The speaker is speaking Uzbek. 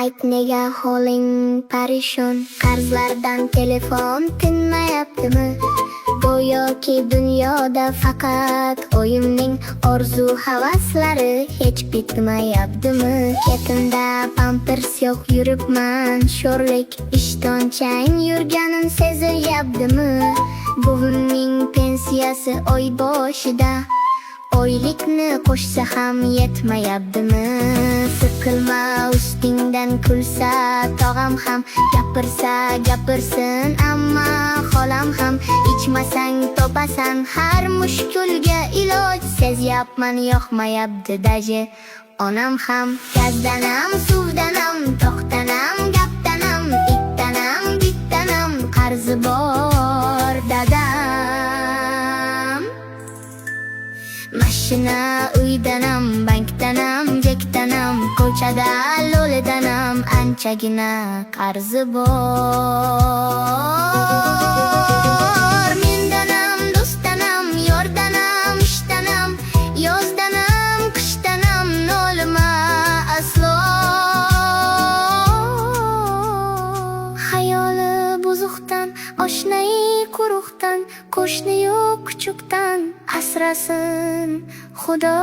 ayt nega holing parishon? Qarzlardan telefon tinmayaptimi? Go'yoki dunyoda faqat o'yimning orzu havaslari hech bitmayaptimi? Ketimda pampers yo'q, yuribman sho'rlik, ishtonchang yurganin sezilyaptimi? Buvimning pensiyasi oy boshida, oylikni qo'shsa ham yetmayaptimi? Siqilma ustingdan kulsa tog'am ham, gapirsa gapirsin amma xolam ham. Ichmasang topasan har mushkulga iloj, sezyapman yoqmayapti daji onam ham. Gazdanam, suvdanam, to'xtanam, gapdanam, ittanam, bittanam, qarzi bor dadam. Mashina uydanam, bankdanam, jekdanam, ko'chada lo'lidanam, anchagina qarzi bor. Mendanam, do'stdanam, yordanam, ishdanam, yozdanam, qishdanam, nolima aslo. Xayoli buzuqdan, oshnai quruqdan, qo'shni yo'q kuchukdan asrasin Xudo.